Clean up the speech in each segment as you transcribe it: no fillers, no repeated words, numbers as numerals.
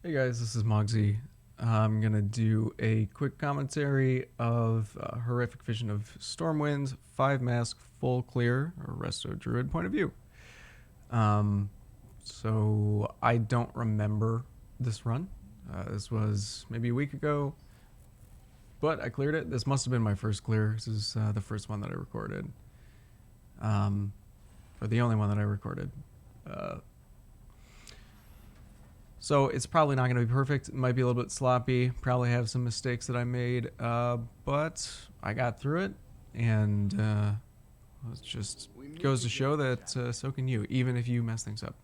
Hey guys, this is Mogsy. I'm gonna do a quick commentary of Horrific Vision of Stormwind, 5 mask, full clear, or resto Druid point of view. So I don't remember this run. This was maybe a week ago, but I cleared it. This must have been my first clear. This is the first one that I recorded, or the only one that I recorded. So it's probably not going to be perfect. It might be a little bit sloppy. Probably have some mistakes that I made, but I got through it, and it just goes to show that so can you, even if you mess things up.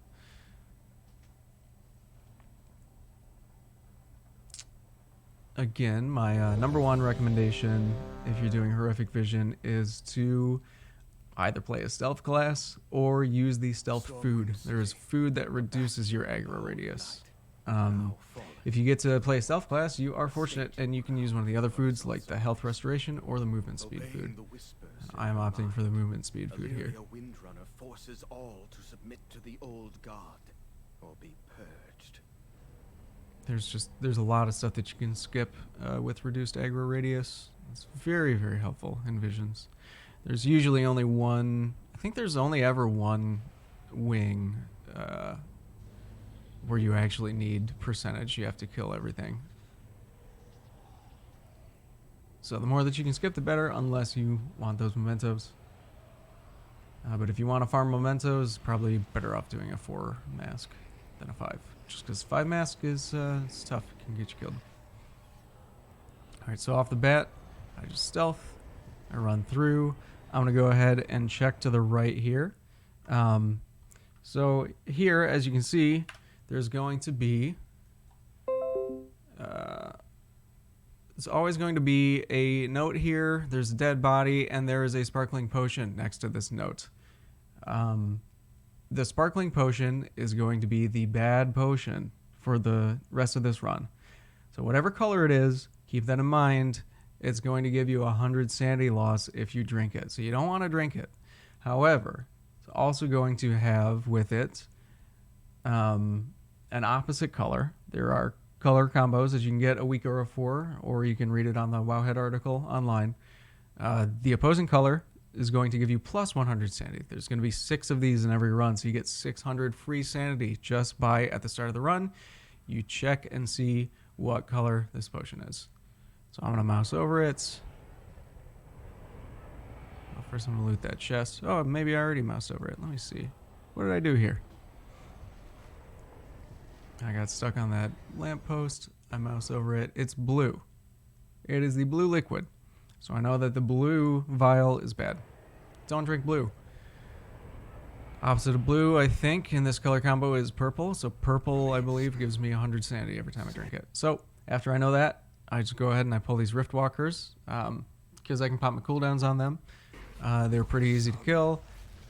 Again, my number one recommendation, if you're doing Horrific Vision, is to either play a stealth class or use the stealth food. There is food that reduces your aggro radius. If you get to play a stealth class, you are fortunate and you can use one of the other foods like the health restoration or the movement speed food. I am opting for the movement speed food here. Windrunner forces all to submit to the old god or be purged. There's a lot of stuff that you can skip with reduced aggro radius. It's very, very helpful in visions. There's usually only one, I think there's only ever one wing where you actually need percentage. You have to kill everything. So the more that you can skip, the better, unless you want those mementos. But if you want to farm mementos, probably better off doing a 4 mask than a 5. Just because 5 mask is it's tough. It can get you killed. Alright, so off the bat, I just stealth. I run through. I'm going to go ahead and check to the right here. So here, as you can see, there's going to be... There's always going to be a note here. There's a dead body, and there is a sparkling potion next to this note. The sparkling potion is going to be the bad potion for the rest of this run. So whatever color it is, keep that in mind. It's going to give you 100 sanity loss if you drink it. So you don't want to drink it. However, it's also going to have with it an opposite color. There are color combos that you can get a week or a 4, or you can read it on the Wowhead article online. The opposing color is going to give you plus 100 sanity. There's going to be 6 of these in every run, so you get 600 free sanity just by, at the start of the run, you check and see what color this potion is. So I'm going to mouse over it. Well, first I'm going to loot that chest. Oh, maybe I already moused over it. Let me see. What did I do here? I got stuck on that lamppost. I mouse over it. It's blue. It is the blue liquid. So I know that the blue vial is bad. Don't drink blue. Opposite of blue, I think, in this color combo is purple. So purple, I believe, gives me 100 sanity every time I drink it. So after I know that, I just go ahead and I pull these Rift Walkers because I can pop my cooldowns on them. They're pretty easy to kill.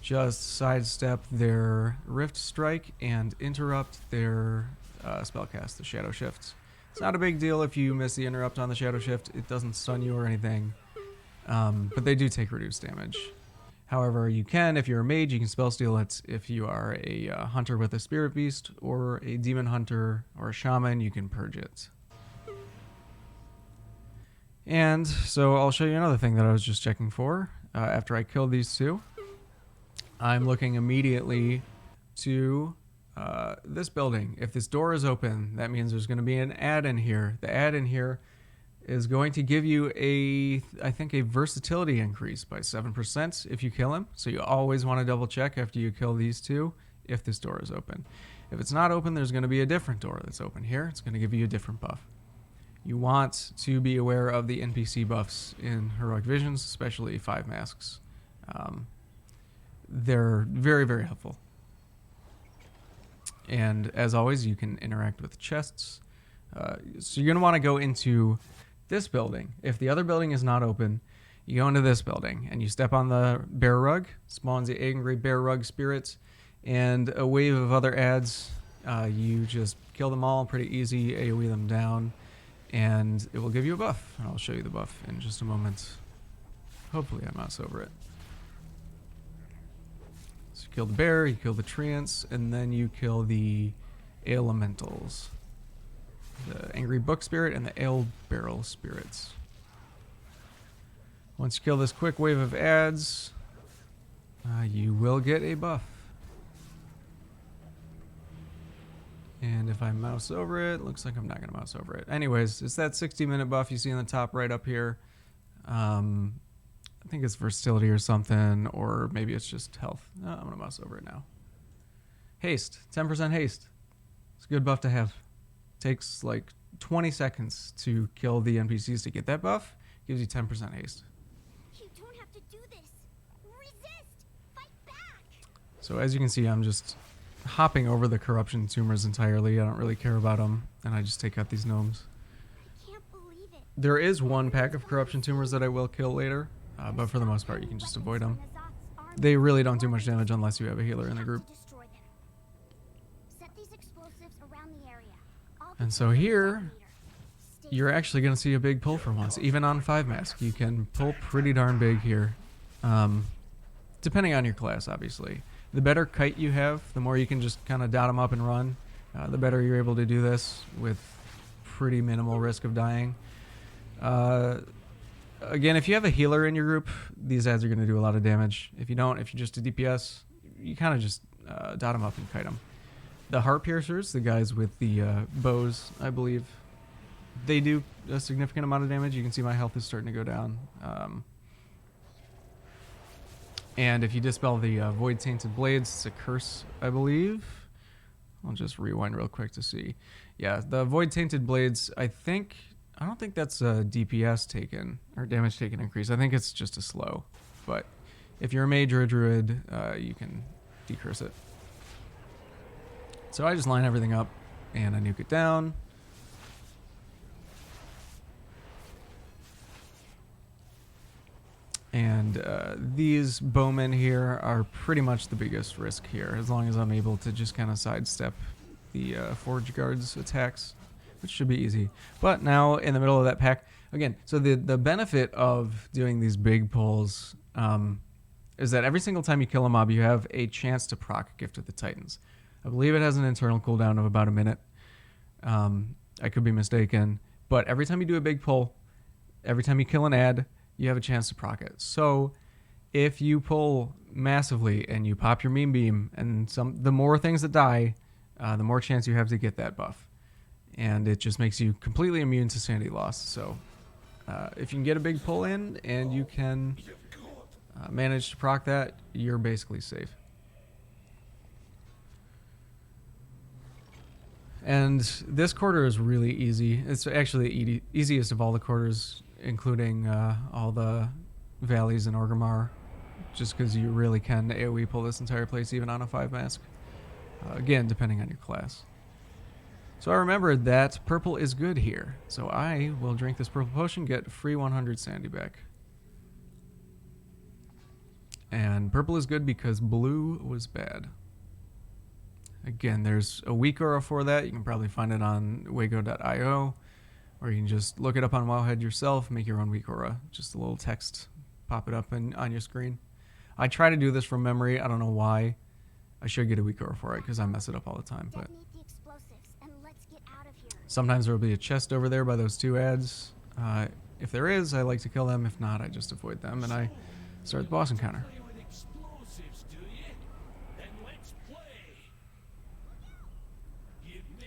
Just sidestep their Rift Strike and interrupt their spellcast, the Shadow Shift. It's not a big deal if you miss the interrupt on the Shadow Shift. It doesn't stun you or anything, but they do take reduced damage. However, you can, if you're a mage, you can spell steal it. If you are a hunter with a Spirit Beast or a Demon Hunter or a Shaman, you can purge it. And so I'll show you another thing that I was just checking for. After I killed these two, I'm looking immediately to this building. If this door is open, that means there's going to be an ad in here. The ad in here is going to give you I think a versatility increase by 7% if you kill him. So you always want to double check after you kill these two if this door is open. If it's not open, there's going to be a different door that's open here. It's going to give you a different buff. You want to be aware of the NPC buffs in Heroic Visions, especially 5 masks. They're very, very helpful. And as always, you can interact with chests. So you're going to want to go into this building. If the other building is not open, you go into this building and you step on the bear rug, spawns the angry bear rug spirits, and a wave of other ads. You just kill them all, pretty easy, AoE them down, and it will give you a buff. And I'll show you the buff in just a moment. Hopefully I mouse over it. So you kill the bear, you kill the treants, and then you kill the elementals. the Angry Book Spirit, and the Ale Barrel Spirits. Once you kill this quick wave of ads, you will get a buff. And if I mouse over it, looks like I'm not going to mouse over it. Anyways, it's that 60-minute buff you see in the top right up here. I think it's versatility or something, or maybe it's just health. No, I'm going to mouse over it now. Haste, 10% haste. It's a good buff to have. Takes like 20 seconds to kill the NPCs to get that buff. Gives you 10% haste. You don't have to do this. Resist. Fight back. So as you can see, I'm just hopping over the corruption tumors entirely. I don't really care about them, and I just take out these gnomes. I can't believe it. There is one pack of corruption tumors that I will kill later, but for the most part, you can just avoid them. They really don't do much damage unless you have a healer in the group. Set these explosives around the area. And so here, you're actually going to see a big pull for once. Even on 5 mask, you can pull pretty darn big here. Depending on your class, obviously. The better kite you have, the more you can just kind of dot them up and run. The better you're able to do this with pretty minimal risk of dying. Again, if you have a healer in your group, these ads are going to do a lot of damage. If you don't, if you're just a DPS, you kind of just dot them up and kite them. The heart piercers, the guys with the bows, I believe, they do a significant amount of damage. You can see my health is starting to go down. And if you dispel the Void Tainted Blades, it's a curse, I believe. I'll just rewind real quick to see. Yeah, the Void Tainted Blades, I don't think that's a DPS taken, or damage taken increase. I think it's just a slow. But if you're a mage or a druid, you can decurse it. So I just line everything up, and I nuke it down. And these bowmen here are pretty much the biggest risk here, as long as I'm able to just kind of sidestep the Forge Guard's attacks, which should be easy. But now, in the middle of that pack, again, so the benefit of doing these big pulls is that every single time you kill a mob, you have a chance to proc Gift of the Titans. I believe it has an internal cooldown of about a minute. I could be mistaken. But every time you do a big pull, every time you kill an ad, you have a chance to proc it. So if you pull massively and you pop your meme beam, and the more things that die, the more chance you have to get that buff. And it just makes you completely immune to sanity loss. So if you can get a big pull in and you can manage to proc that, you're basically safe. And this quarter is really easy. It's actually the easiest of all the quarters, including all the valleys in Orgrimmar, just because you really can AoE pull this entire place even on a 5 mask. Again, depending on your class. So I remembered that purple is good here. So I will drink this purple potion, get free 100 sanity back. And purple is good because blue was bad. Again, there's a weak aura for that. You can probably find it on wago.io, or you can just look it up on Wowhead yourself, make your own weak aura. Just a little text, pop it up on your screen. I try to do this from memory. I don't know why. I should get a weak aura for it because I mess it up all the time. But sometimes there will be a chest over there by those 2 ads. If there is, I like to kill them. If not, I just avoid them and I start the boss encounter.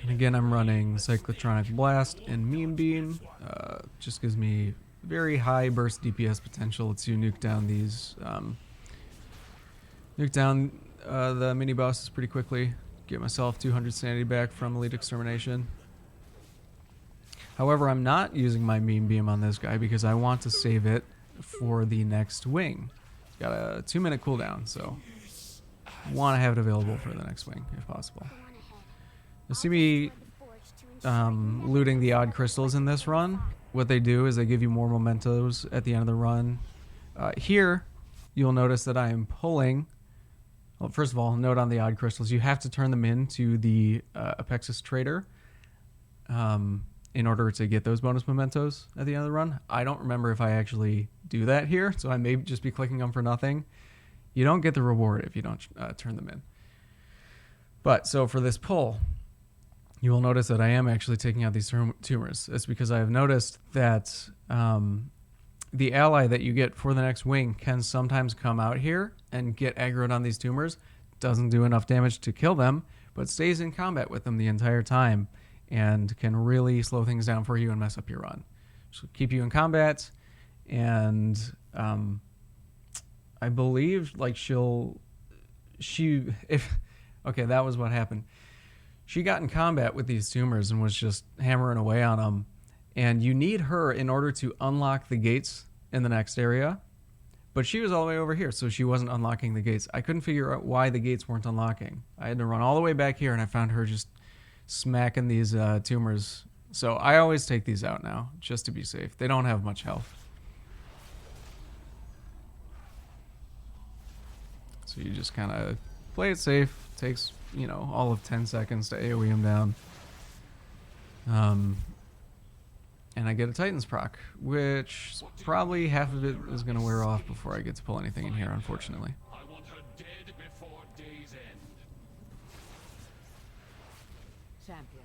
And again, I'm running Cyclotronic Blast and Meme Beam. Just gives me very high burst DPS potential to nuke down these, the mini bosses pretty quickly. Get myself 200 sanity back from Elite Extermination. However, I'm not using my Meme Beam on this guy because I want to save it for the next wing. It's got a 2-minute cooldown, so I want to have it available for the next wing if possible. You'll see me looting the odd crystals in this run. What they do is they give you more mementos at the end of the run. Here, you'll notice that I am pulling. Well, first of all, note on the odd crystals, you have to turn them into the Apexis Trader in order to get those bonus mementos at the end of the run. I don't remember if I actually do that here, so I may just be clicking them for nothing. You don't get the reward if you don't turn them in. But, so for this pull, you will notice that I am actually taking out these tumors. It's because I have noticed that the ally that you get for the next wing can sometimes come out here and get aggroed on these tumors. Doesn't do enough damage to kill them, but stays in combat with them the entire time and can really slow things down for you and mess up your run. She'll keep you in combat, and I believe like okay, that was what happened. She got in combat with these tumors and was just hammering away on them. And you need her in order to unlock the gates in the next area. But she was all the way over here, so she wasn't unlocking the gates. I couldn't figure out why the gates weren't unlocking. I had to run all the way back here, and I found her just smacking these tumors. So I always take these out now, just to be safe. They don't have much health. So you just kind of play it safe. Takes, you know, all of 10 seconds to AoE him down. And I get a Titan's proc, which probably half of it is going to wear off before I get to pull anything in here, unfortunately. I want her dead before day's end. Champion.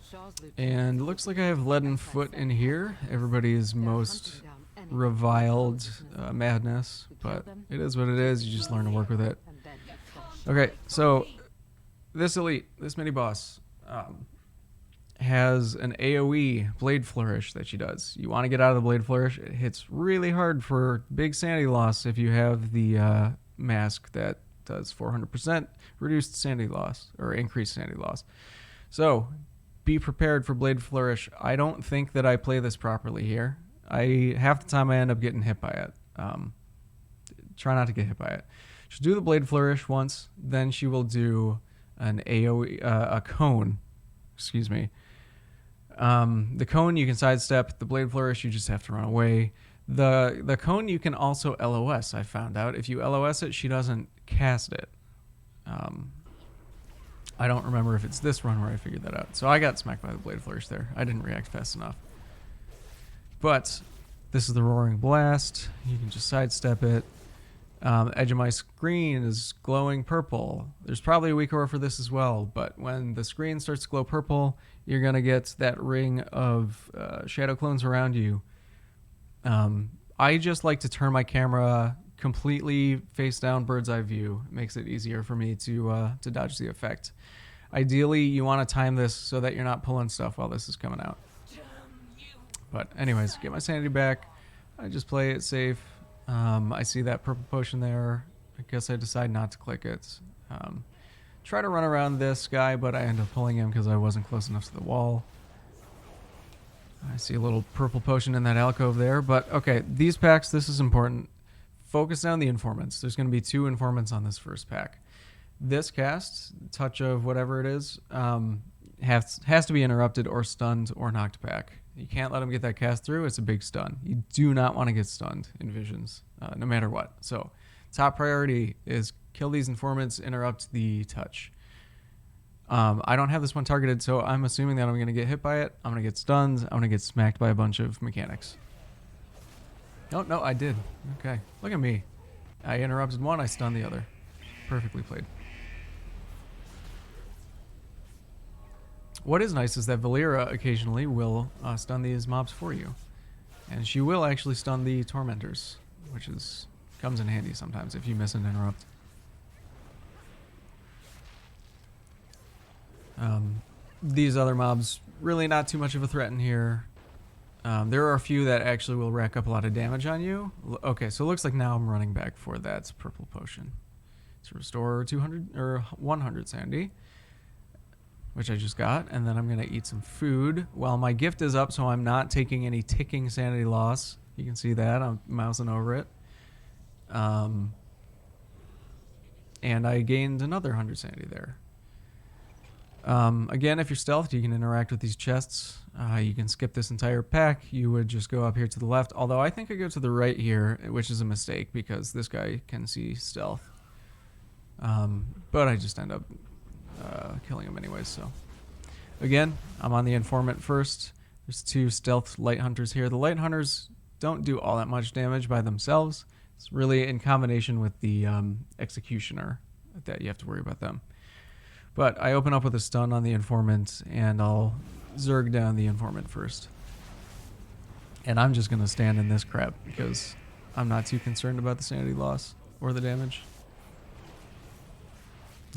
Shaw's And looks like I have Leaden Foot in here, everybody's most reviled madness, but it is what it is. You just learn to work with it. Okay, so this elite, this mini boss, has an AoE Blade Flourish that she does. You want to get out of the Blade Flourish. It hits really hard for big sanity loss if you have the mask that does 400% reduced sanity loss or increased sanity loss. So be prepared for Blade Flourish. I don't think that I play this properly here. Half the time I end up getting hit by it. Try not to get hit by it. She'll do the Blade Flourish once, then she will do an AoE, a cone. Excuse me. The cone you can sidestep. The Blade Flourish you just have to run away. The cone you can also LOS. I found out if you LOS it, she doesn't cast it. I don't remember if it's this run where I figured that out. So I got smacked by the Blade Flourish there. I didn't react fast enough. But this is the Roaring Blast. You can just sidestep it. Edge of my screen is glowing purple. There's probably a weak aura for this as well, but when the screen starts to glow purple, you're going to get that ring of shadow clones around you. I just like to turn my camera completely face down, bird's eye view. It makes it easier for me to dodge the effect. Ideally, you want to time this so that you're not pulling stuff while this is coming out. But anyways, get my sanity back. I just play it safe. I see that purple potion there. I guess I decide not to click it. Try to run around this guy, but I end up pulling him because I wasn't close enough to the wall. I see a little purple potion in that alcove there. But okay, these packs, this is important. Focus on the informants. There's going to be 2 informants on this first pack. This cast, touch of whatever it is, has to be interrupted or stunned or knocked back. You can't let him get that cast through. It's a big stun. You do not want to get stunned in visions, no matter what. So top priority is kill these informants, interrupt the touch. I don't have this one targeted, so I'm assuming that I'm going to get hit by it. I'm going to get stunned. I'm going to get smacked by a bunch of mechanics. Oh, no, I did. Okay. Look at me. I interrupted one, I stunned the other. Perfectly played. What is nice is that Valera occasionally will stun these mobs for you. And she will actually stun the Tormentors, which comes in handy sometimes if you miss an interrupt. These other mobs, really not too much of a threat in here. There are a few that actually will rack up a lot of damage on you. Okay, so it looks like now I'm running back for that purple potion to restore 200 or 100 sanity, which I just got, and then I'm going to eat some food while my gift is up, so I'm not taking any ticking sanity loss. You can see that. I'm mousing over it. And I gained another 100 sanity there. Again, if you're stealthed, you can interact with these chests. You can skip this entire pack. You would just go up here to the left, although I think I go to the right here, which is a mistake because this guy can see stealth. But I just end up killing him anyways. So again, I'm on the informant first. There's 2 stealth light hunters here. The light hunters don't do all that much damage by themselves. It's really in combination with the executioner that you have to worry about them. But I open up with a stun on the informant, and I'll Zerg down the informant first. And I'm just going to stand in this crap because I'm not too concerned about the sanity loss or the damage.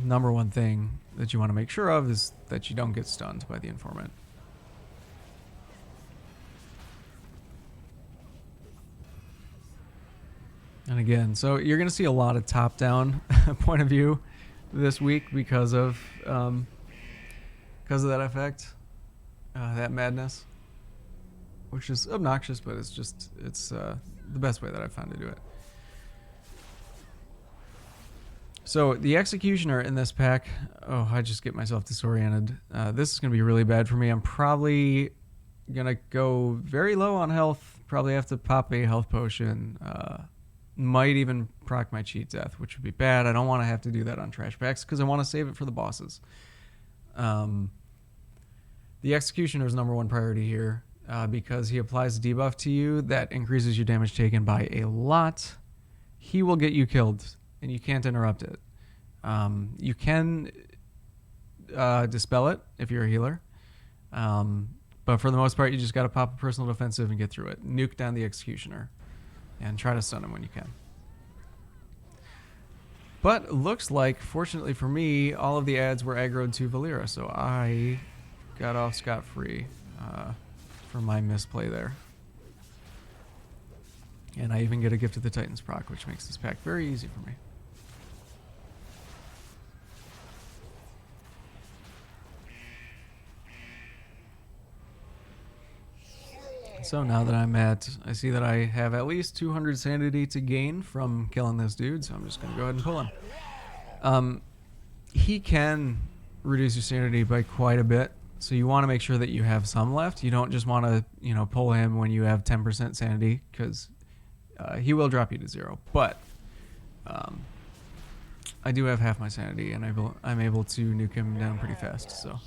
Number one thing that you want to make sure of is that you don't get stunned by the informant. And again, so you're going to see a lot of top-down point of view this week because of that effect, that madness, which is obnoxious, but it's the best way that I've found to do it. So the Executioner in this pack, oh, I just get myself disoriented. This is going to be really bad for me. I'm probably going to go very low on health, probably have to pop a health potion, might even proc my cheat death, which would be bad. I don't want to have to do that on trash packs because I want to save it for the bosses. The Executioner is number one priority here because he applies a debuff to you that increases your damage taken by a lot. He will get you killed, and you can't interrupt it. You can dispel it if you're a healer, but for the most part, you just got to pop a personal defensive and get through it. Nuke down the Executioner and try to stun him when you can. But looks like, fortunately for me, all of the ads were aggroed to Valera, so I got off scot-free for my misplay there. And I even get a Gift of the Titans proc, which makes this pack very easy for me. So now that I see that I have at least 200 sanity to gain from killing this dude, so I'm just going to go ahead and pull him. He can reduce your sanity by quite a bit, so you want to make sure that you have some left. You don't just want to, pull him when you have 10% sanity, because he will drop you to 0. But I do have half my sanity, and I'm able to nuke him down pretty fast, so...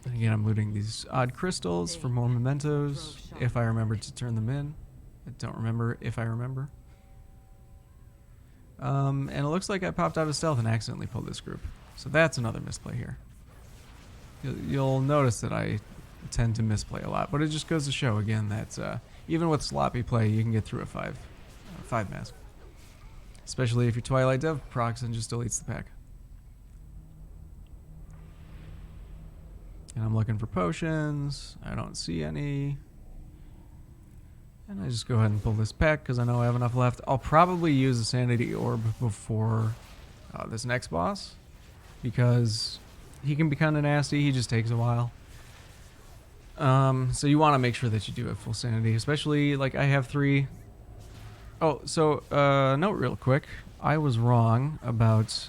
And again, I'm looting these odd crystals for more mementos, if I remember to turn them in. I don't remember if I remember. And it looks like I popped out of stealth and accidentally pulled this group. So that's another misplay here. You'll notice that I tend to misplay a lot, but it just goes to show, again, that even with sloppy play, you can get through a 5 mask. Especially if your Twilight Dev procs and just deletes the pack. And I'm looking for potions. I don't see any. And I just go ahead and pull this pack because I know I have enough left. I'll probably use a sanity orb before this next boss because he can be kind of nasty. He just takes a while. So you want to make sure that you do have full sanity, especially like I have 3. Oh, so note real quick. I was wrong about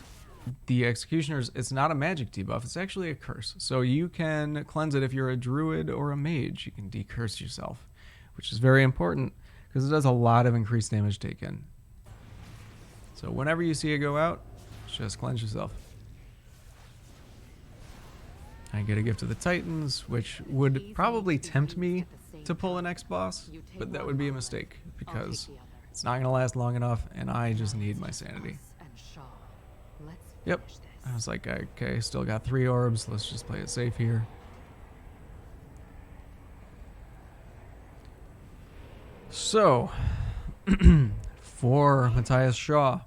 the Executioners. It's not a magic debuff, it's actually a curse. So you can cleanse it if you're a druid or a mage. You can decurse yourself, which is very important because it does a lot of increased damage taken. So whenever you see it go out, just cleanse yourself. I get a Gift of the Titans, which would probably tempt me to pull the next boss, but that would be a mistake because it's not going to last long enough and I just need my sanity. Yep. I was like, okay, still got 3 orbs. Let's just play it safe here. So, for Matthias Shaw,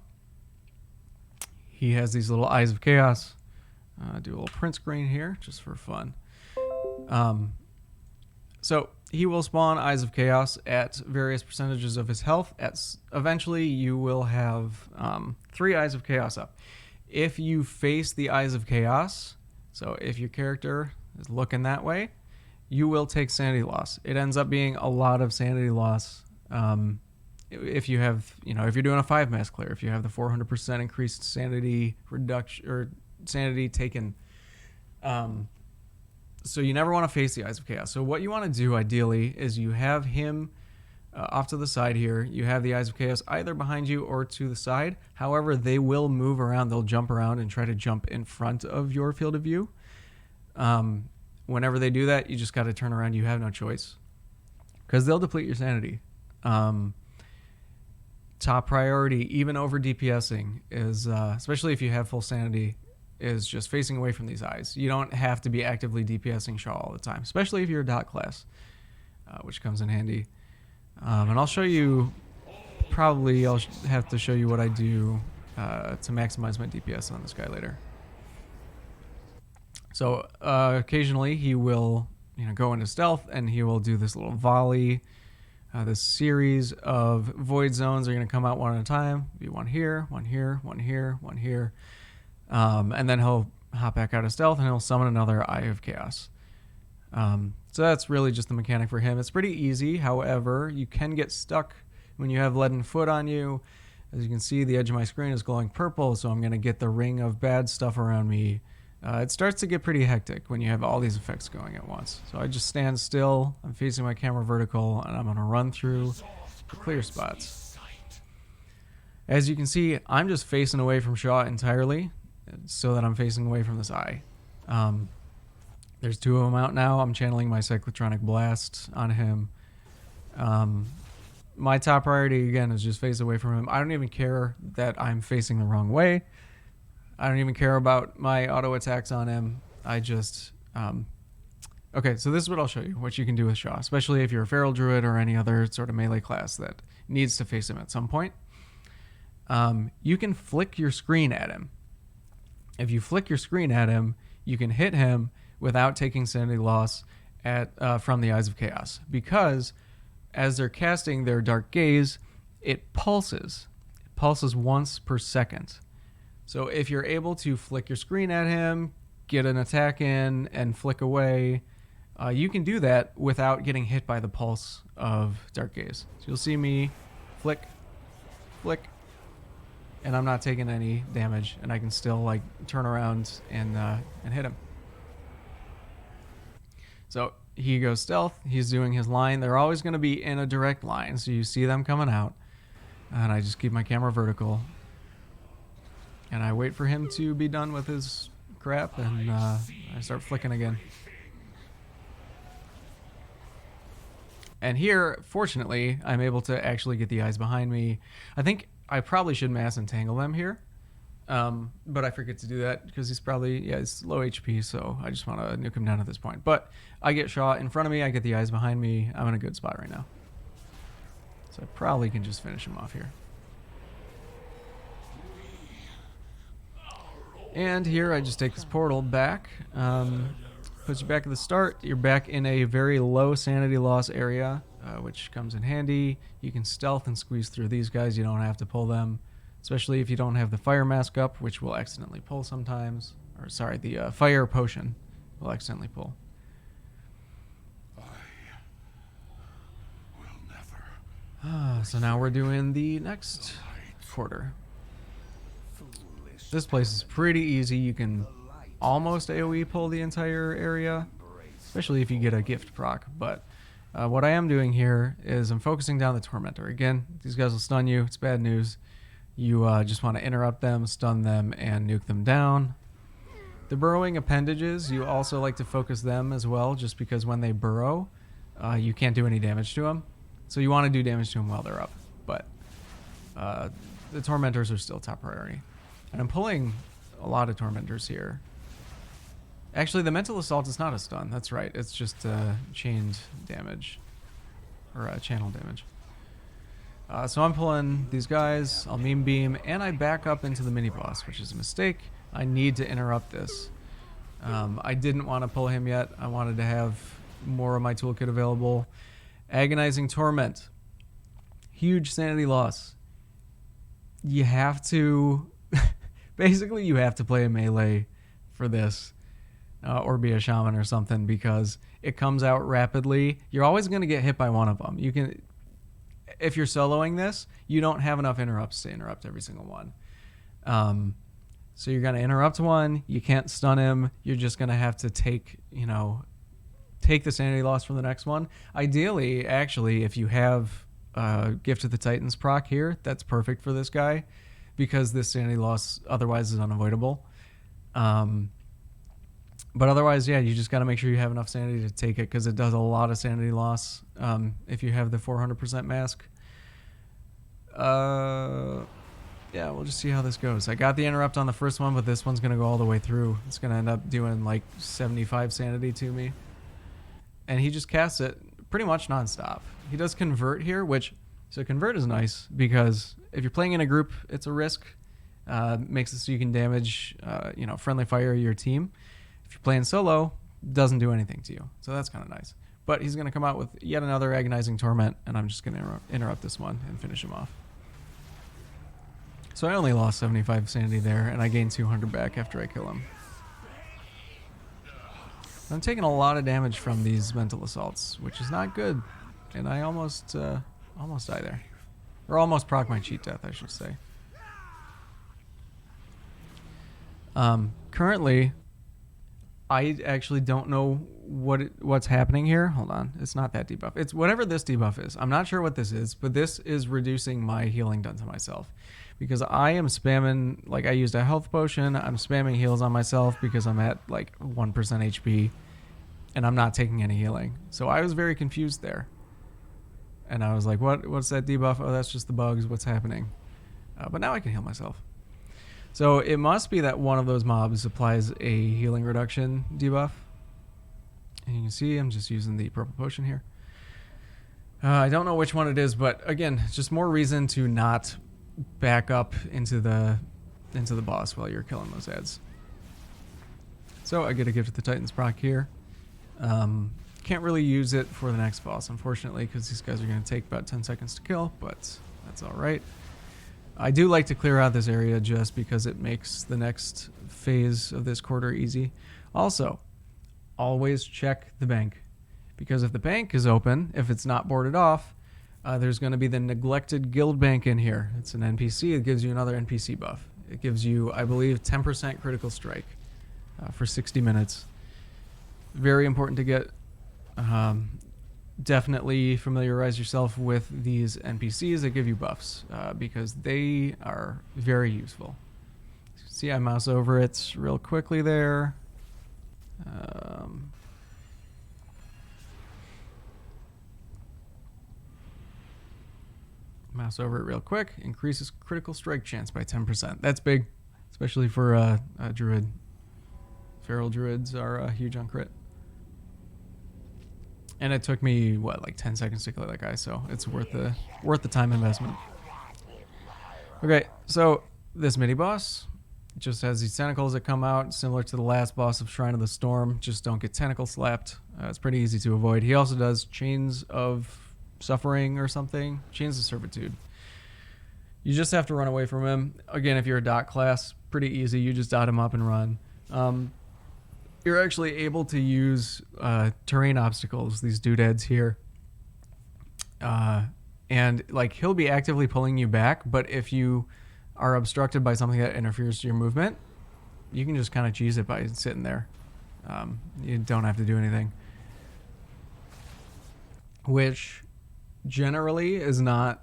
he has these little Eyes of Chaos. Do a little print screen here just for fun. So, he will spawn Eyes of Chaos at various percentages of his health. Eventually, you will have 3 Eyes of Chaos up. If you face the Eyes of Chaos, so if your character is looking that way, you will take sanity loss. It ends up being a lot of sanity loss. If you have, if you're doing a 5 mask clear, if you have the 400% increased sanity reduction or sanity taken. So you never want to face the Eyes of Chaos. So what you want to do ideally is you have him off to the side here. You have the Eyes of Chaos either behind you or to the side. However, they will move around. They'll jump around and try to jump in front of your field of view. Whenever they do that, you just got to turn around. You have no choice because they'll deplete your sanity. top priority, even over DPSing, is especially if you have full sanity, is just facing away from these eyes. You don't have to be actively DPSing Shaw all the time, especially if you're a dot class, which comes in handy. And I'll show you, probably I'll have to show you what I do to maximize my DPS on this guy later. So occasionally he will, go into stealth and he will do this little volley. This series of void zones are going to come out one at a time. Be one here, one here, one here, one here. And then he'll hop back out of stealth and he'll summon another Eye of Chaos. So that's really just the mechanic for him. It's pretty easy. However, you can get stuck when you have leaden foot on you. As you can see, the edge of my screen is glowing purple, so I'm going to get the ring of bad stuff around me. It starts to get pretty hectic when you have all these effects going at once. So I just stand still, I'm facing my camera vertical, and I'm going to run through the clear spots. As you can see, I'm just facing away from Shaw entirely, so that I'm facing away from this eye. There's two of them out now. I'm channeling my Cyclotronic Blast on him. My top priority, again, is just face away from him. I don't even care that I'm facing the wrong way. I don't even care about my auto attacks on him. I just... Okay, so this is what I'll show you, what you can do with Shaw, especially if you're a Feral Druid or any other sort of melee class that needs to face him at some point. You can flick your screen at him. If you flick your screen at him, you can hit him without taking sanity loss from the Eyes of Chaos. Because as they're casting their Dark Gaze, it pulses. It pulses once per second. So if you're able to flick your screen at him, get an attack in, and flick away, you can do that without getting hit by the pulse of Dark Gaze. So you'll see me flick, flick, and I'm not taking any damage, and I can still turn around and hit him. So he goes stealth. He's doing his line. They're always going to be in a direct line, so you see them coming out, and I just keep my camera vertical, and I wait for him to be done with his crap, and I start flicking again. And here, fortunately, I'm able to actually get the eyes behind me. I think I probably should mass entangle them here, but I forget to do that because he's probably, he's low HP, so I just want to nuke him down at this point. But I get Shaw in front of me, I get the eyes behind me. I'm in a good spot right now. So I probably can just finish him off here. And here I just take this portal back, puts you back at the start. You're back in a very low sanity loss area, which comes in handy. You can stealth and squeeze through these guys. You don't have to pull them, especially if you don't have the fire mask up, which will accidentally pull sometimes. Or sorry, the fire potion will accidentally pull. I will never. So now we're doing the next quarter. This place is pretty easy. You can almost AoE pull the entire area, especially if you get a gift proc. But what I am doing here is I'm focusing down the Tormentor. Again, these guys will stun you. It's bad news. You just want to interrupt them, stun them, and nuke them down. The burrowing appendages, you also like to focus them as well, just because when they burrow, you can't do any damage to them. So you want to do damage to them while they're up. But the Tormentors are still top priority. And I'm pulling a lot of Tormentors here. Actually, the Mental Assault is not a stun. That's right. It's just chained damage. Or channel damage. So I'm pulling these guys. I'll meme beam. And I back up into the mini-boss, which is a mistake. I need to interrupt this. I didn't want to pull him yet. I wanted to have more of my toolkit available. Agonizing Torment. Huge sanity loss. You have to... Basically, you have to play a melee for this. Or be a shaman or something, because it comes out rapidly. You're always going to get hit by one of them. You can, if you're soloing this, you don't have enough interrupts to interrupt every single one. So you're going to interrupt one. You can't stun him. You're just going to have to take the sanity loss from the next one. Ideally, actually, if you have Gift of the Titans proc here, that's perfect for this guy, because this sanity loss otherwise is unavoidable. But otherwise, yeah, you just got to make sure you have enough sanity to take it, because it does a lot of sanity loss if you have the 400% mask. Yeah, we'll just see how this goes. I got the interrupt on the first one, but this one's going to go all the way through. It's going to end up doing like 75 sanity to me. And he just casts it pretty much nonstop. He does convert here, so convert is nice because if you're playing in a group, it's a risk. Makes it so you can damage, friendly fire your team. If you're playing solo, doesn't do anything to you. So that's kind of nice. But he's going to come out with yet another agonizing torment, and I'm just going to interrupt this one and finish him off. So I only lost 75 sanity there, and I gained 200 back after I kill him. I'm taking a lot of damage from these mental assaults, which is not good. And I almost die there. Or almost proc my cheat death, I should say. Currently, I actually don't know what's happening here. Hold on. It's not that debuff. It's whatever this debuff is. I'm not sure what this is, but this is reducing my healing done to myself. Because I am spamming, like I used a health potion, I'm spamming heals on myself because I'm at like 1% HP, and I'm not taking any healing. So I was very confused there. And I was like, what's that debuff? Oh, that's just the bugs. What's happening? But now I can heal myself. So it must be that one of those mobs applies a healing reduction debuff. And you can see I'm just using the purple potion here. I don't know which one it is, but again, just more reason to not back up into the boss while you're killing those ads. So I get a Gift of the Titans proc here. Can't really use it for the next boss, unfortunately, because these guys are going to take about 10 seconds to kill, but that's alright. I do like to clear out this area just because it makes the next phase of this quarter easy. Also, always check the bank, because if the bank is open, if it's not boarded off, there's going to be the neglected guild bank in here. It's an NPC. It gives you another NPC buff. It gives you, I believe, 10% critical strike for 60 minutes. Very important to get. Definitely familiarize yourself with these NPCs that give you buffs because they are very useful. See, I mouse over it real quickly there. Mouse over it real quick. Increases critical strike chance by 10%. That's big, especially for a druid. Feral druids are huge on crit. And it took me, like 10 seconds to kill that guy, so it's worth the time investment. Okay, so this mini-boss just has these tentacles that come out, similar to the last boss of Shrine of the Storm. Just don't get tentacle slapped. It's pretty easy to avoid. He also does Chains of Suffering or something. Chains of Servitude. You just have to run away from him. Again, if you're a dot class, pretty easy. You just dot him up and run. You're actually able to use terrain obstacles, these doodads here. And like he'll be actively pulling you back, but if you are obstructed by something that interferes with your movement, you can just kind of cheese it by sitting there. You don't have to do anything. Which generally is not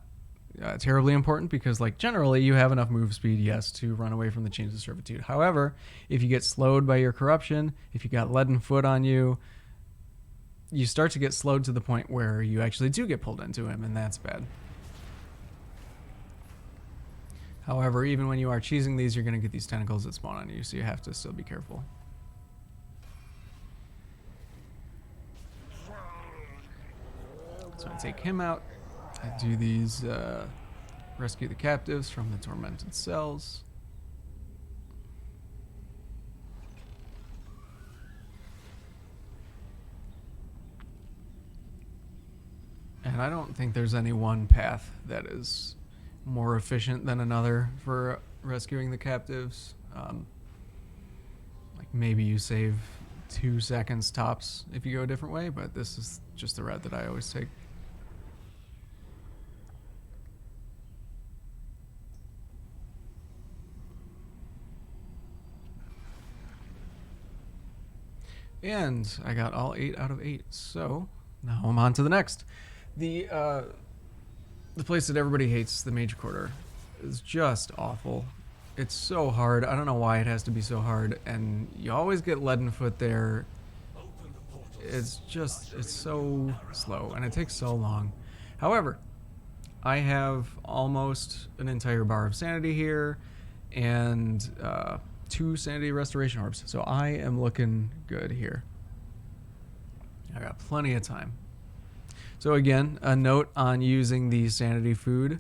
terribly important because like generally you have enough move speed, yes, to run away from the Chains of Servitude. However, if you get slowed by your corruption, if you got leaden foot on you, you start to get slowed to the point where you actually do get pulled into him, and that's bad. However, even when you are cheesing these, you're going to get these tentacles that spawn on you, so you have to still be careful. So I take him out. I do these, rescue the captives from the tormented cells. And I don't think there's any one path that is more efficient than another for rescuing the captives. Like maybe you save 2 seconds tops if you go a different way, but this is just the route that I always take. And I got all 8 out of 8. So now I'm on to the next. The place that everybody hates, the Mage Quarter, is just awful. It's so hard. I don't know why it has to be so hard. And you always get leaden foot there. It's so slow and it takes so long. However, I have almost an entire bar of sanity here and 2 sanity restoration orbs. So I am looking good here. I got plenty of time. So again, a note on using the sanity food.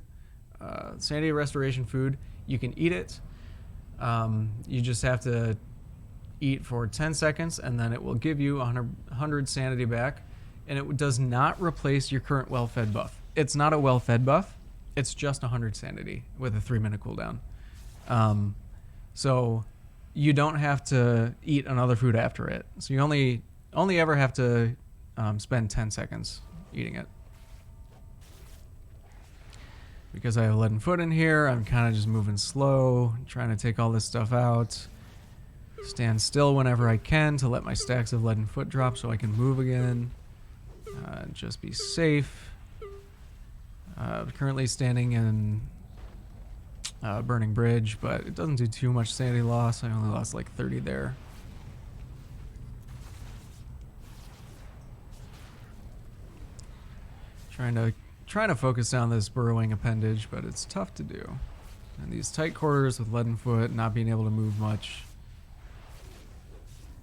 Sanity restoration food, you can eat it. You just have to eat for 10 seconds and then it will give you 100 sanity back. And it does not replace your current well-fed buff. It's not a well-fed buff. It's just 100 sanity with a 3-minute cooldown. So you don't have to eat another food after it. So you only ever have to spend 10 seconds eating it. Because I have leaden foot in here, I'm kind of just moving slow, trying to take all this stuff out. Stand still whenever I can to let my stacks of leaden foot drop so I can move again. Just be safe. Currently standing in Burning Bridge, but it doesn't do too much sanity loss. I only lost like 30 there. Trying to focus down this burrowing appendage, but it's tough to do. And these tight quarters with leaden foot, not being able to move much.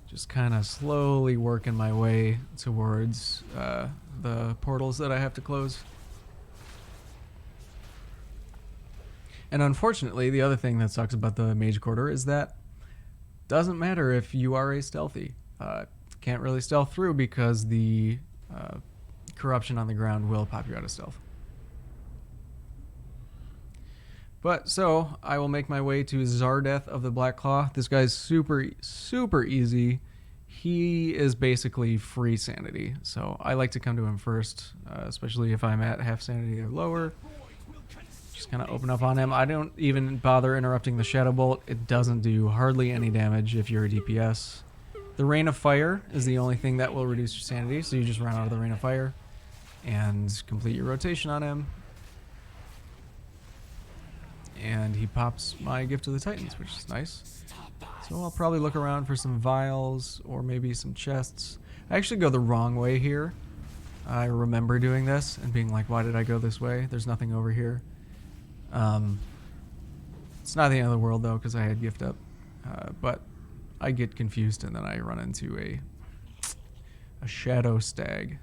Just kind of slowly working my way towards the portals that I have to close. And unfortunately, the other thing that sucks about the Mage Quarter is that doesn't matter if you are a stealthy. Can't really stealth through because the corruption on the ground will pop you out of stealth. But so I will make my way to Zardeth of the Black Claw. This guy's super easy. He is basically free sanity, so I like to come to him first, especially if I'm at half sanity or lower. Just kind of open up on him. I don't even bother interrupting the Shadow Bolt. It doesn't do hardly any damage if you're a DPS. The Rain of Fire is the only thing that will reduce your sanity, so you just run out of the Rain of Fire and complete your rotation on him. And he pops my Gift of the Titans, which is nice. So I'll probably look around for some vials or maybe some chests. I actually go the wrong way here. I remember doing this and being like, why did I go this way? There's nothing over here. It's not the end of the world though, because I had gift up. But I get confused and then I run into a shadow stag.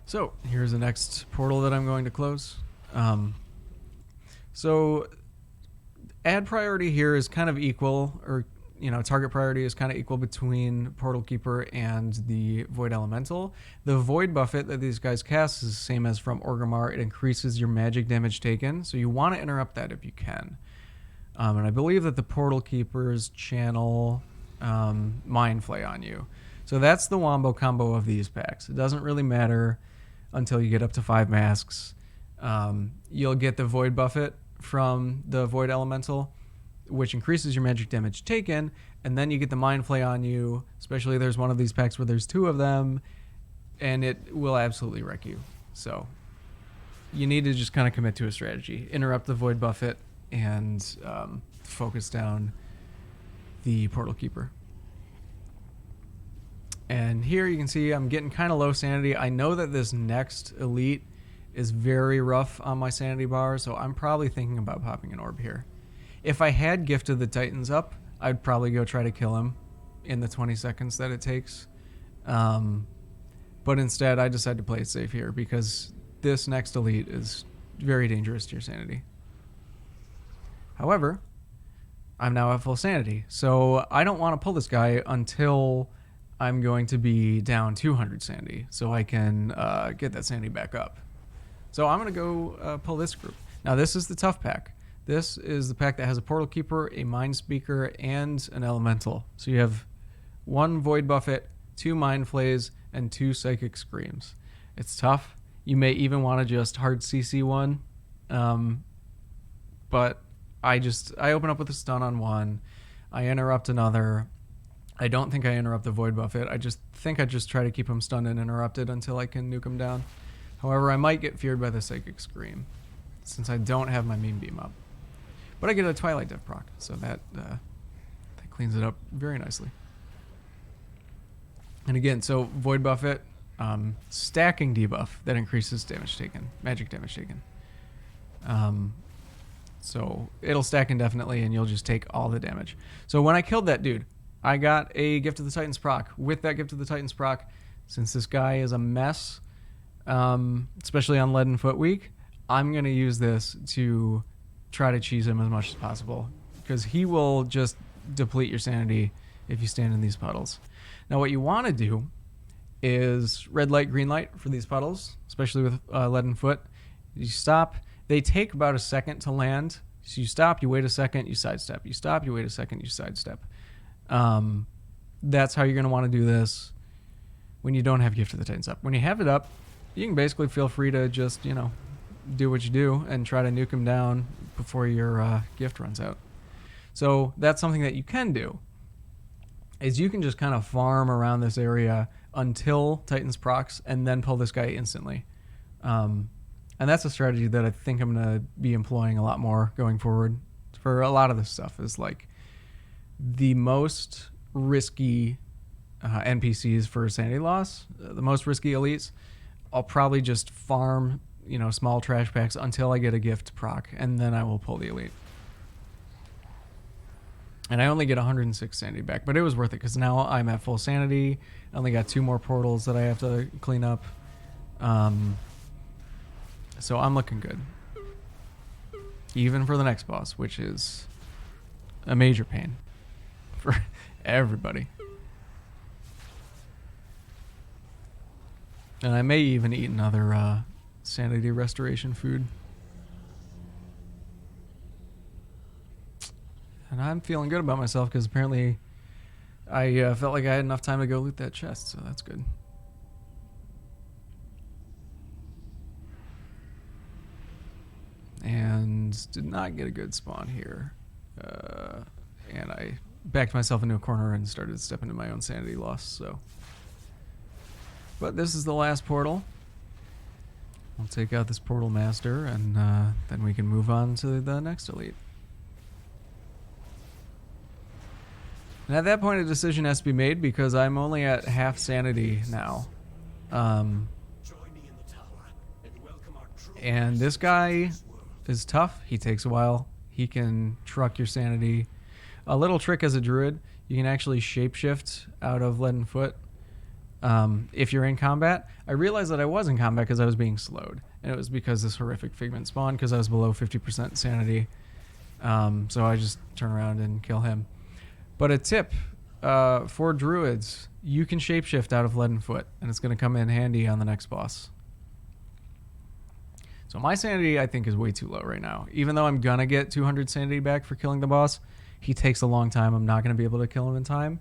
So here's the next portal that I'm going to close. So add priority here is kind of equal, or target priority is kind of equal between Portal Keeper and the Void Elemental. The Void buffet that these guys cast is the same as from Orgrimmar. It increases your magic damage taken, so you want to interrupt that if you can. And I believe that the Portal Keepers channel Mind Flay on you. So that's the wombo combo of these packs. It doesn't really matter until you get up to 5 masks. You'll get the Void buffet from the Void Elemental, which increases your magic damage taken, and then you get the Mind Flay on you, especially there's one of these packs where there's 2 of them, and it will absolutely wreck you. So you need to just kind of commit to a strategy. Interrupt the Void buffet and focus down the Portal Keeper. And here you can see I'm getting kind of low sanity. I know that this next elite is very rough on my sanity bar, so I'm probably thinking about popping an orb here. If I had Gift of the Titans up, I'd probably go try to kill him in the 20 seconds that it takes. But instead, I decided to play it safe here because this next elite is very dangerous to your sanity. However, I'm now at full sanity, so I don't want to pull this guy until I'm going to be down 200 sanity, so I can get that sanity back up. So I'm going to go pull this group. Now this is the tough pack. This is the pack that has a Portal Keeper, a Mind Speaker, and an Elemental. So you have 1 Void Buffet, 2 Mind Flays, and 2 Psychic Screams. It's tough. You may even want to just hard CC one. But I open up with a stun on one. I interrupt another. I don't think I interrupt the Void Buffet. I think I just try to keep him stunned and interrupted until I can nuke him down. However, I might get feared by the Psychic Scream, since I don't have my Meme Beam up. But I get a Twilight Depth proc, so that cleans it up very nicely. And again, so Void Buffet, stacking debuff that increases damage taken, magic damage taken. So it'll stack indefinitely, and you'll just take all the damage. So when I killed that dude, I got a Gift of the Titans proc. With that Gift of the Titans proc, since this guy is a mess, especially on Leaden Foot week, I'm going to use this to try to cheese him as much as possible, because he will just deplete your sanity if you stand in these puddles. Now what you want to do is red light, green light for these puddles, especially with Leaden Foot. You stop. They take about a second to land. So you stop, you wait a second, you sidestep. You stop, you wait a second, you sidestep. That's how you're going to want to do this when you don't have Gift of the Titans up. When you have it up, you can basically feel free to just, you know, do what you do and try to nuke him down before your gift runs out. So that's something that you can do, is you can just kind of farm around this area until Titans procs and then pull this guy instantly. And that's a strategy that I think I'm going to be employing a lot more going forward for a lot of this stuff. Is like the most risky NPCs for sanity loss, the most risky elites, I'll probably just farm, you know, small trash packs until I get a gift proc, and then I will pull the elite. And I only get 106 sanity back, but it was worth it because now I'm at full sanity. I only got 2 more portals that I have to clean up. So I'm looking good. Even for the next boss, which is a major pain for everybody. And I may even eat another sanity restoration food. And I'm feeling good about myself because apparently I felt like I had enough time to go loot that chest, so that's good. And did not get a good spawn here. And I backed myself into a corner and started stepping into my own sanity loss, so. But this is the last portal. We'll take out this portal master, and then we can move on to the next elite. And at that point, a decision has to be made because I'm only at half sanity now. And this guy is tough. He takes a while. He can truck your sanity. A little trick as a druid, you can actually shapeshift out of Leaden Foot if you're in combat. I realized that I was in combat because I was being slowed. And it was because this horrific figment spawned because I was below 50% sanity. So I just turn around and kill him. But a tip for druids, you can shapeshift out of Leaden Foot, and it's going to come in handy on the next boss. So my sanity, I think, is way too low right now. Even though I'm going to get 200 sanity back for killing the boss, he takes a long time. I'm not going to be able to kill him in time.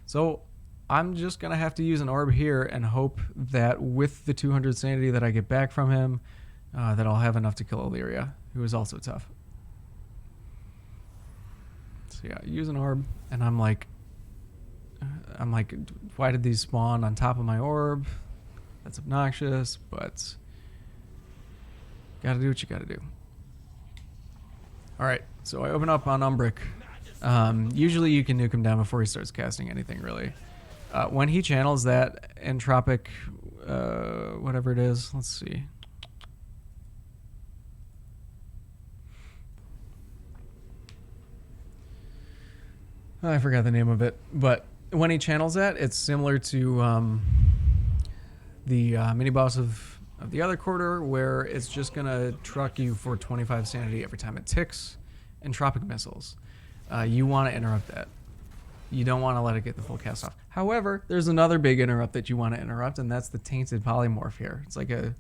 So I'm just going to have to use an orb here and hope that with the 200 sanity that I get back from him, that I'll have enough to kill Illyria, who is also tough. So yeah, use an orb, and I'm like, why did these spawn on top of my orb? That's obnoxious, but gotta do what you gotta do. Alright, so I open up on Umbric. Usually you can nuke him down before he starts casting anything, really. When he channels that entropic, whatever it is, let's see. I forgot the name of it, but when he channels that, it's similar to the mini boss of the other quarter, where it's just gonna truck you for 25 sanity every time it ticks. Entropic missiles. You want to interrupt that. You don't want to let it get the full cast off. However, there's another big interrupt that you want to interrupt, and that's the tainted polymorph here. It's like a,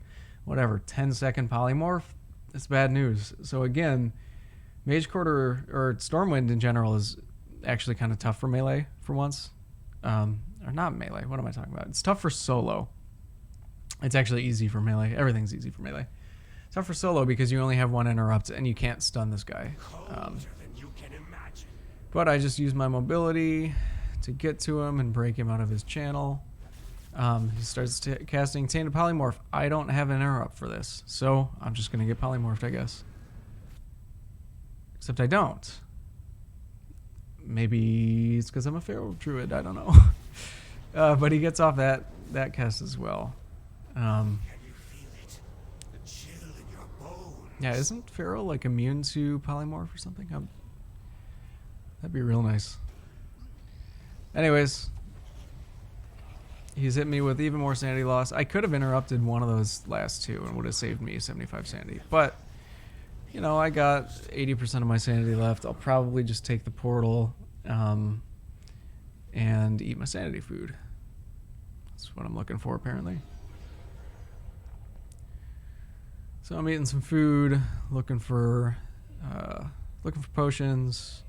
whatever, 10-second polymorph. It's bad news. So again, Mage Quarter, or Stormwind in general, is actually kind of tough for melee for once. Or not melee, what am I talking about? It's tough for solo. It's actually easy for melee. Everything's easy for melee. It's tough for solo because you only have one interrupt and you can't stun this guy. But I just use my mobility to get to him and break him out of his channel. He starts casting Tainted Polymorph. I don't have an interrupt for this, so I'm just going to get polymorphed, I guess. Except I don't. Maybe it's because I'm a feral druid. I don't know. But he gets off that cast as well. Can you feel it? The chill in your bones. Yeah, isn't Pharaoh like immune to polymorph or something? That'd be real nice. Anyways, he's hit me with even more sanity loss. I could have interrupted one of those last two and would have saved me 75 sanity. But, you know, I got 80% of my sanity left. I'll probably just take the portal and eat my sanity food. That's what I'm looking for, apparently. So I'm eating some food, looking for potions.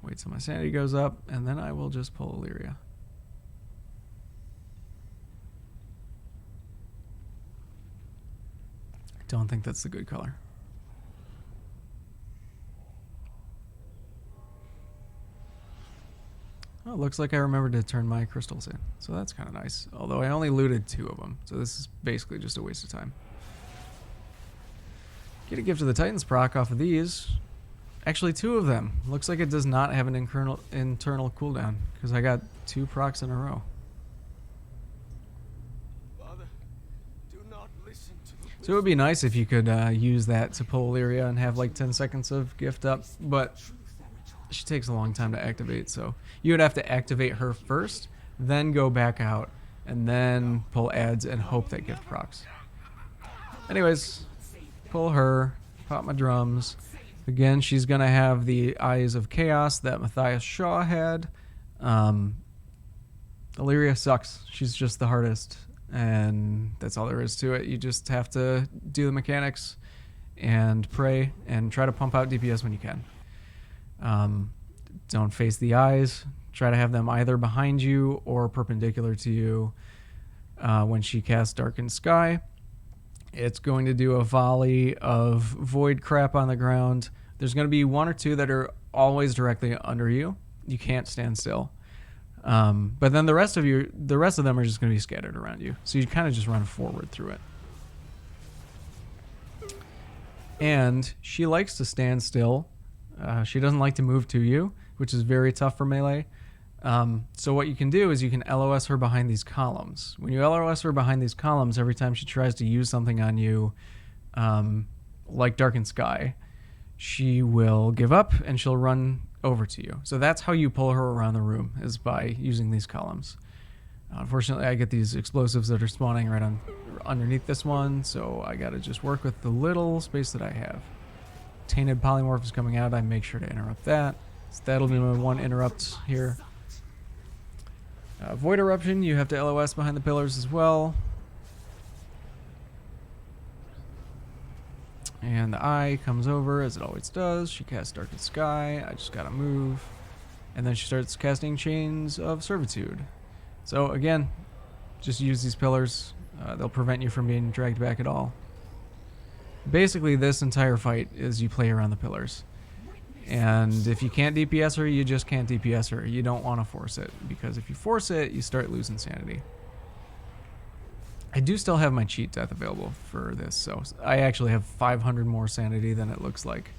Wait till my sanity goes up, and then I will just pull Illyria. I don't think that's the good color. Oh, it looks like I remembered to turn my crystals in, so that's kind of nice. Although I only looted 2 of them, so this is basically just a waste of time. Get a Gift of the Titans proc off of these. Actually, 2 of them. Looks like it does not have an internal cooldown, because I got 2 procs in a row. Father, do not listen to the So it would be nice if you could use that to pull Illyria and have like 10 seconds of gift up, but she takes a long time to activate, so you would have to activate her first, then go back out, and then pull ads and hope that gift procs. Anyways, pull her, pop my drums. Again, she's going to have the Eyes of Chaos that Matthias Shaw had. Illyria sucks. She's just the hardest, and that's all there is to it. You just have to do the mechanics and pray and try to pump out DPS when you can. Don't face the eyes. Try to have them either behind you or perpendicular to you when she casts Darkened Sky. It's going to do a volley of void crap on the ground. There's going to be 1 or 2 that are always directly under you. You can't stand still. But then the rest of them are just going to be scattered around you. So you kind of just run forward through it. And she likes to stand still. She doesn't like to move to you, which is very tough for melee. So what you can do is you can LOS her behind these columns. When you LOS her behind these columns, every time she tries to use something on you, like Darkened Sky, she will give up and she'll run over to you. So that's how you pull her around the room, is by using these columns. Unfortunately, I get these explosives that are spawning right underneath this one, so I gotta just work with the little space that I have. Tainted Polymorph is coming out. I make sure to interrupt that. So that'll be my 1 interrupt here. Void Eruption, you have to LOS behind the pillars as well. And the eye comes over, as it always does. She casts Darkened Sky. I just gotta move. And then she starts casting Chains of Servitude. So again, just use these pillars. They'll prevent you from being dragged back at all. Basically, this entire fight is you play around the pillars. And if you can't DPS her, you just can't DPS her. You don't want to force it, because if you force it, you start losing sanity. I do still have my cheat death available for this, so I actually have 500 more sanity than it looks like.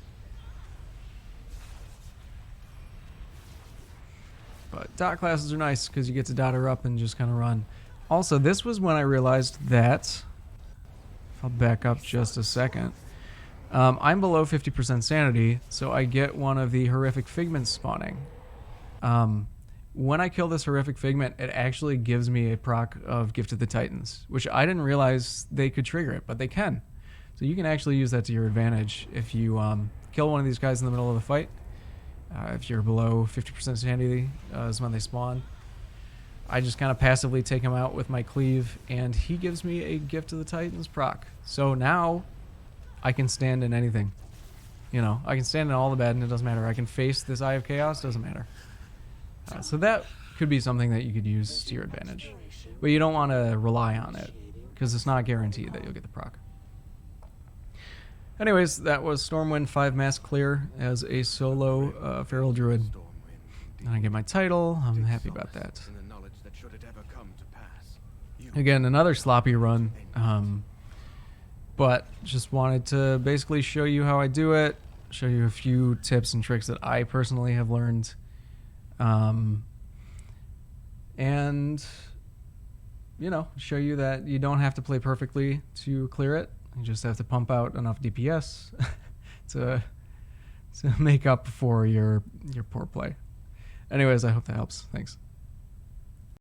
But dot classes are nice because you get to dot her up and just kind of run. Also, this was when I realized that, if I'll back up just a second, I'm below 50% sanity, so I get one of the horrific figments spawning. When I kill this horrific figment, it actually gives me a proc of Gift of the Titans, which I didn't realize they could trigger it, but they can. So you can actually use that to your advantage if you kill one of these guys in the middle of the fight. If you're below 50% sanity is when they spawn. I just kind of passively take him out with my cleave, and he gives me a Gift of the Titans proc. So now I can stand in anything. You know, I can stand in all the bad and it doesn't matter. I can face this Eye of Chaos, doesn't matter. So that could be something that you could use to your advantage. But you don't want to rely on it, because it's not guaranteed that you'll get the proc. Anyways, that was Stormwind 5 mass clear as a solo Feral Druid. And I get my title. I'm happy about that. In the knowledge that should it ever come to pass, you Again, another sloppy run. But just wanted to basically show you how I do it, show you a few tips and tricks that I personally have learned. And you know, show you that you don't have to play perfectly to clear it. You just have to pump out enough DPS to make up for your poor play. Anyways, I hope that helps. Thanks.